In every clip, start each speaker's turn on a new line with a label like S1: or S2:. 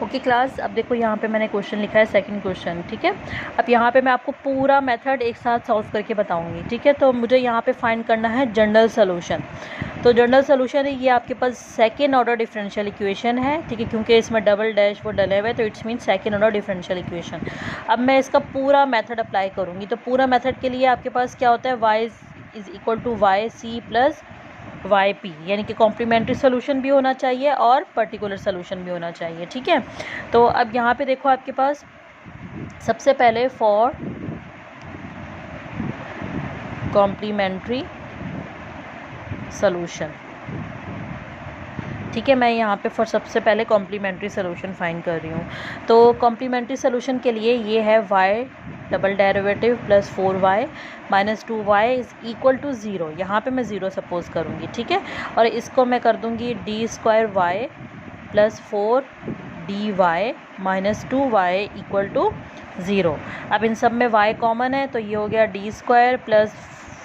S1: Okay class, अब देखो यहाँ पे मैंने क्वेश्चन लिखा है सेकंड क्वेश्चन, ठीक है। अब यहाँ पे मैं आपको पूरा मेथड एक साथ सॉल्व करके बताऊँगी, ठीक है। तो मुझे यहाँ पे फाइंड करना है जनरल सोल्यूशन। तो जनरल सोल्यूशन है ये आपके पास सेकेंड ऑर्डर डिफरेंशियल इक्वेशन है, ठीक है, क्योंकि इसमें डबल डैश वो डले हुए, तो it's mean second order differential equation. अब मैं इसका पूरा मेथड अप्लाई करूँगी। तो पूरा मेथड के लिए आपके पास क्या होता है, Y is equal to Y C plus Y P, यानी कि कॉम्प्लीमेंट्री सोल्यूशन भी होना चाहिए और पर्टिकुलर सोल्यूशन भी होना चाहिए, ठीक है। तो अब यहाँ पे देखो आपके पास सबसे पहले फॉर कॉम्प्लीमेंट्री सोल्यूशन, ठीक है। मैं यहाँ पे फॉर सबसे पहले कॉम्प्लीमेंट्री सोल्यूशन फाइंड कर रही हूँ। तो कॉम्प्लीमेंट्री सोल्यूशन के लिए ये है Y double derivative plus 4y minus 2y is equal to 0। यहाँ पे मैं 0 सपोज करूँगी, ठीक है। और इसको मैं कर दूँगी D square Y plus 4dy minus 2y equal to 0। अब इन सब में y कॉमन है, तो ये हो गया D square plus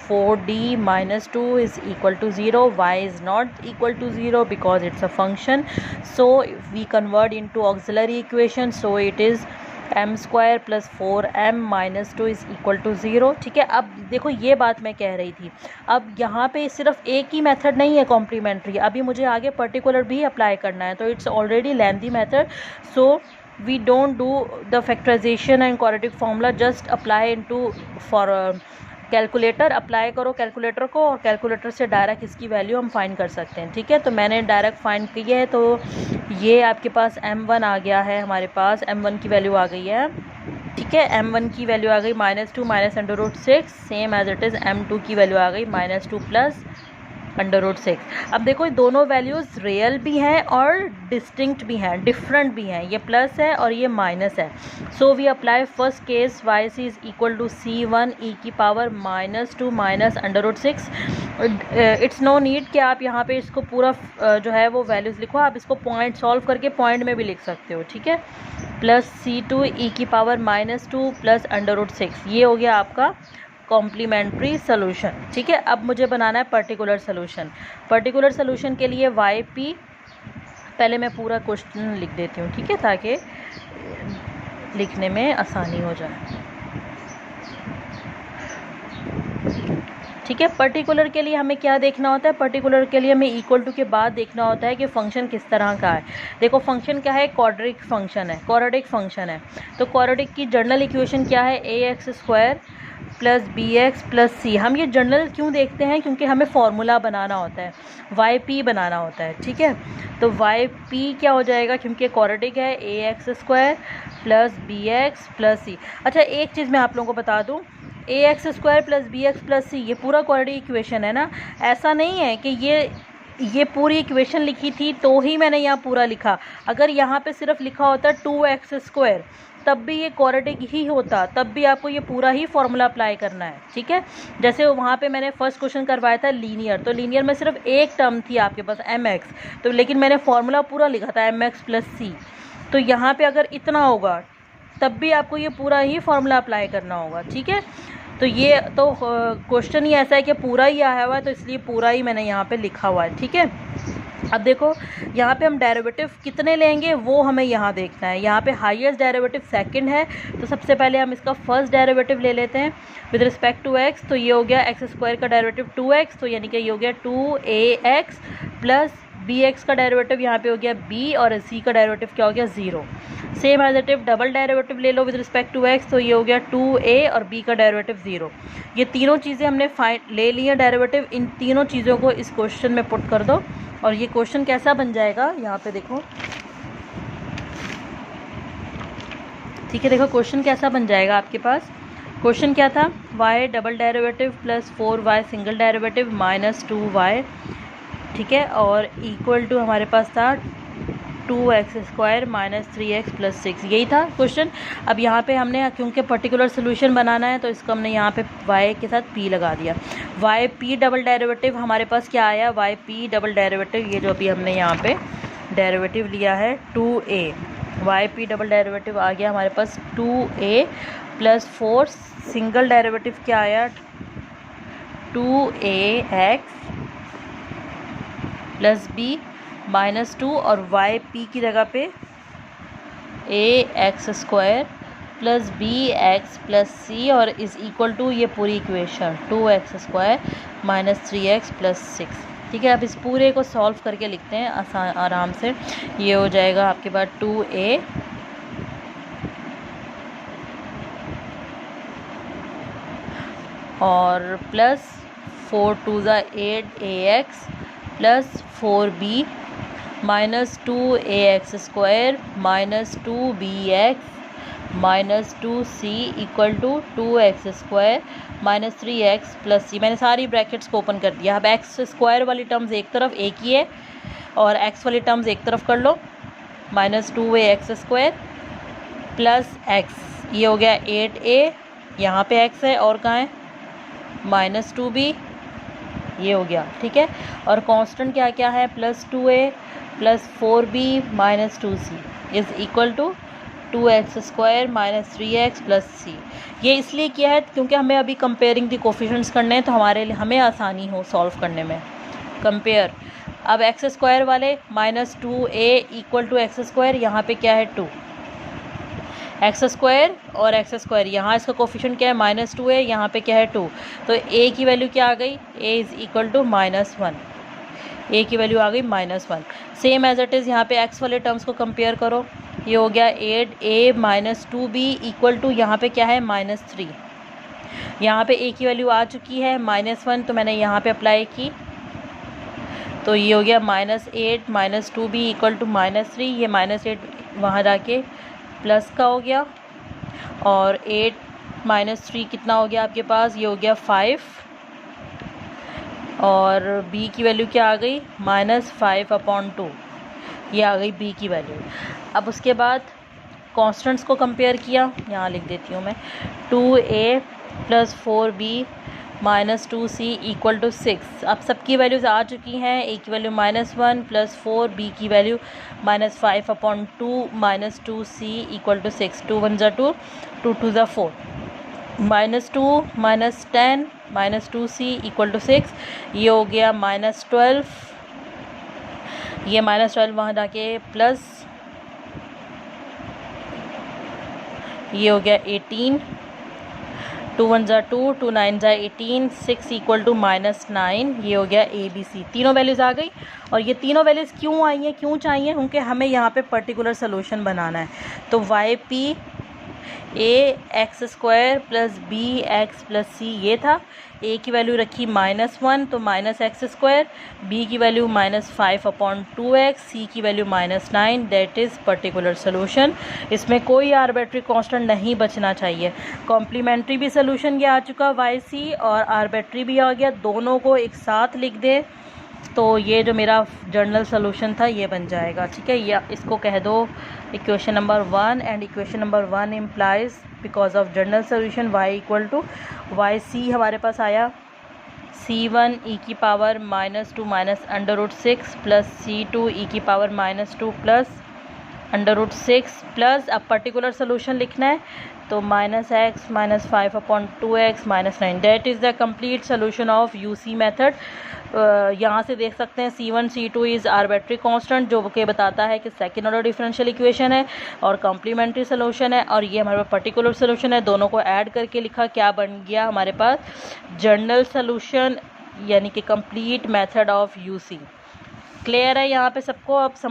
S1: 4d minus 2 is equal to 0. Y is not equal to 0 because it's a function. So we convert into auxiliary equation. So it is m square plus 4m minus 2 is equal to 0, ठीक है। अब देखो ये बात मैं कह रही थी, अब यहाँ पे सिर्फ एक ही मेथड नहीं है कॉम्प्लीमेंट्री, अभी मुझे आगे पर्टिकुलर भी अप्लाई करना है। तो it's already lengthy method, so we don't do the factorization and quadratic formula, just apply into for calculator apply करो कैलकुलेटर को, और कैलकुलेटर से डायरेक्ट इसकी वैल्यू हम फाइंड कर सकते हैं, ठीक है। तो मैंने डायरेक्ट फाइंड की है, तो ये आपके पास m1 आ गया है, हमारे पास m1 की वैल्यू आ गई है, ठीक है। m1 की वैल्यू आ गई -2 minus √6, same as it is m2 की वैल्यू आ गई -2 प्लस √6। अब देखो दोनों वैल्यूज़ रियल भी हैं और डिस्टिंक्ट भी हैं, डिफरेंट भी हैं, ये प्लस है और ये माइनस है। So we apply first case Y C is equal to c1 e की power -2 minus √6। It's no need कि आप यहाँ पे इसको पूरा जो है वो वैल्यूज़ लिखो, आप इसको पॉइंट सॉल्व करके पॉइंट में भी लिख सकते हो, ठीक है। प्लस c2 e की पावर -2 प्लस √6, ये हो गया आपका कॉम्प्लीमेंट्री सोल्यूशन, ठीक है। अब मुझे बनाना है पर्टिकुलर सोल्यूशन। पर्टिकुलर सोल्यूशन के लिए वाई पी, पहले मैं पूरा क्वेश्चन लिख देती हूँ, ठीक है, ताकि लिखने में आसानी हो जाए, ठीक है। पर्टिकुलर के लिए हमें क्या देखना होता है, पर्टिकुलर के लिए हमें इक्वल टू के बाद देखना होता है कि फंक्शन किस तरह का है। देखो फंक्शन क्या है, क्वाड्रेटिक फंक्शन है, क्वाड्रेटिक फंक्शन है। तो क्वाड्रेटिक की जनरल इक्वेशन क्या है, ax² plus bx plus c। हम ये जनरल क्यों देखते हैं, क्योंकि हमें फॉर्मूला बनाना होता है, yp बनाना होता है, ठीक है। तो yp क्या हो जाएगा, क्योंकि क्वाड्रेटिक है, ax² plus bx plus c। अच्छा एक चीज़ मैं आप लोगों को बता दूं, ax² plus bx plus c ये पूरा क्वाड्रेटिक इक्वेशन है ना। ऐसा नहीं है कि ये पूरी इक्वेशन लिखी थी तो ही मैंने यहाँ पूरा लिखा। अगर यहाँ पे सिर्फ लिखा होता 2x² तब भी ये क्वाड्रेटिक ही होता, तब भी आपको ये पूरा ही फॉर्मूला अप्लाई करना है, ठीक है। जैसे वहाँ पे मैंने फर्स्ट क्वेश्चन करवाया था लीनियर, तो लीनियर में सिर्फ एक टर्म थी आपके पास mx, तो लेकिन मैंने फॉर्मूला पूरा लिखा था mx प्लस c। तो यहाँ पे अगर इतना होगा तब भी आपको ये पूरा ही फॉर्मूला अप्लाई करना होगा, ठीक है। तो ये तो क्वेश्चन ही ऐसा है कि पूरा ही आया हुआ है, तो इसलिए पूरा ही मैंने यहाँ पे लिखा हुआ है, ठीक है। अब देखो यहाँ पे हम डेरिवेटिव कितने लेंगे वो हमें यहाँ देखना है। यहाँ पे हाईएस्ट डेरिवेटिव सेकंड है, तो सबसे पहले हम इसका फर्स्ट डेरिवेटिव ले लेते हैं विद रिस्पेक्ट टू x। तो ये हो गया x² का डेरिवेटिव 2x, तो यानी कि ये हो गया 2ax प्लस bx का डेरिवेटिव यहाँ पे हो गया b, और c का डेरिवेटिव क्या हो गया 0। Same as it is double derivative ले लो विद रिस्पेक्ट टू x, तो ये हो गया 2a और b का डेरिवेटिव 0। ये तीनों चीज़ें हमने ले ली हैं डेरिवेटिव, इन तीनों चीज़ों को इस क्वेश्चन में पुट कर दो, और ये क्वेश्चन कैसा बन जाएगा यहाँ पे देखो, ठीक है। देखो क्वेश्चन कैसा बन जाएगा आपके पास, क्वेश्चन क्या था, y double derivative plus 4y single derivative minus 2y, ठीक है, और इक्वल टू हमारे पास था 2x² माइनस 3x प्लस 6, यही था क्वेश्चन। अब यहाँ पे हमने क्योंकि पर्टिकुलर सोल्यूशन बनाना है, तो इसको हमने यहाँ पे y के साथ p लगा दिया। yp डबल डेरिवेटिव हमारे पास क्या आया, yp डबल डेरिवेटिव, ये जो अभी हमने यहाँ पे डेरिवेटिव लिया है 2a, yp डबल डेरिवेटिव आ गया हमारे पास 2a प्लस 4 सिंगल डेरिवेटिव क्या आया 2ax प्लस b -2, और yp की जगह पे 2ax² plus bx plus c और इज़ इक्वल टू ये पूरी equation 2x² minus 3x plus 6। ठीक है, अब इस पूरे को सॉल्व करके लिखते हैं आसान आराम से। ये हो जाएगा आपके पास 2a और plus 4 2 8ax plus 4b minus 2ax² minus 2bx minus 2c equal to 2x² minus 3x plus c। मैंने सारी ब्रैकेट्स को ओपन कर दिया। अब x² वाली टर्म्स एक तरफ एक ही है और x वाली टर्म्स एक तरफ कर लो। माइनस 2ax² प्लस x, ये हो गया 8a, यहाँ पे x है और कहाँ है माइनस 2b, ये हो गया। ठीक है, और कांस्टेंट क्या क्या है plus 2a plus 4b minus 2c is equal to 2x² minus 3x plus c। ये इसलिए किया है क्योंकि हमें अभी कंपेयरिंग दी कोफिशिएंट्स करने हैं, तो हमारे लिए हमें आसानी हो सॉल्व करने में। कंपेयर, अब x² वाले minus 2a equal to x², यहाँ पे क्या है 2 x² और x², यहाँ इसका कोफिशिएंट क्या है माइनस 2 है, यहाँ पे क्या है 2, तो a की वैल्यू क्या आ गई, a is equal to -1, a की वैल्यू आ गई -1। सेम एज इट इज़ यहाँ पे x वाले टर्म्स को कंपेयर करो। ये हो गया 8a minus 2b equal to यहाँ पे क्या है -3। यहाँ पे a की वैल्यू आ चुकी है -1, तो मैंने यहाँ पे अप्लाई की, तो ये हो गया -8 माइनस 2b इक्वल टू -3। ये -8 वहाँ जाके प्लस का हो गया और 8 माइनस 3 कितना हो गया आपके पास, ये हो गया 5 और b की वैल्यू क्या आ गई -5/2, ये आ गई b की वैल्यू। अब उसके बाद कॉन्स्टेंट्स को कंपेयर किया, यहाँ लिख देती हूँ मैं, 2a plus 4b minus 2c equal to 6। अब सबकी वैल्यूज़ आ चुकी हैं, a की वैल्यू -1 प्लस 4, b की value -5/2 minus 2c equal to 6। 2 1 ज़ा 2, 2 2 ज़ा 4, -2 -10 माइनस 2c इक्वल टू 6। ये हो गया -12, ये -12 वहाँ जाके प्लस, ये हो गया 18, 2 1 ज़ा 2, 2 9 ज़ा 18, 6 इक्वल टू -9। ये हो गया ABC। तीनों वैल्यूज़ आ गई। और ये तीनों वैल्यूज़ क्यों आई हैं, क्यों चाहिए, क्योंकि हमें यहाँ पे पर्टिकुलर सोल्यूशन बनाना है। तो YP ax² plus bx plus c ये था। a की वैल्यू रखी -1 तो -x², b की वैल्यू -5/2x, c की value -9, that is particular solution. इसमें कोई आर्बिट्री कांस्टेंट नहीं बचना चाहिए। कॉम्प्लीमेंट्री भी सोल्यूशन ये आ चुका YC और आर्बिट्री भी आ गया, दोनों को एक साथ लिख दे तो ये जो मेरा जनरल सोल्यूशन था ये बन जाएगा। ठीक है, या इसको कह दो equation number 1 and equation number 1 implies because of general solution y equal to YC हमारे पास आया C1 e की power -2 minus √6 plus C2 e की पावर -2 प्लस √6 प्लस, अब पर्टिकुलर सोल्यूशन लिखना है तो -x -5/2x -9, that is the complete solution of UC method. यहाँ से देख सकते हैं C1 C2 is arbitrary constant, जो कि बताता है कि सेकेंड ऑर्डर डिफरेंशियल इक्वेशन है और कॉम्प्लीमेंट्री सोल्यूशन है, और ये हमारे पास पर्टिकुलर सोल्यूशन है। दोनों को ऐड करके लिखा, क्या बन गया हमारे पास जनरल सोल्यूशन, यानी कि complete method of UC। Clear है यहाँ पे सबको? अब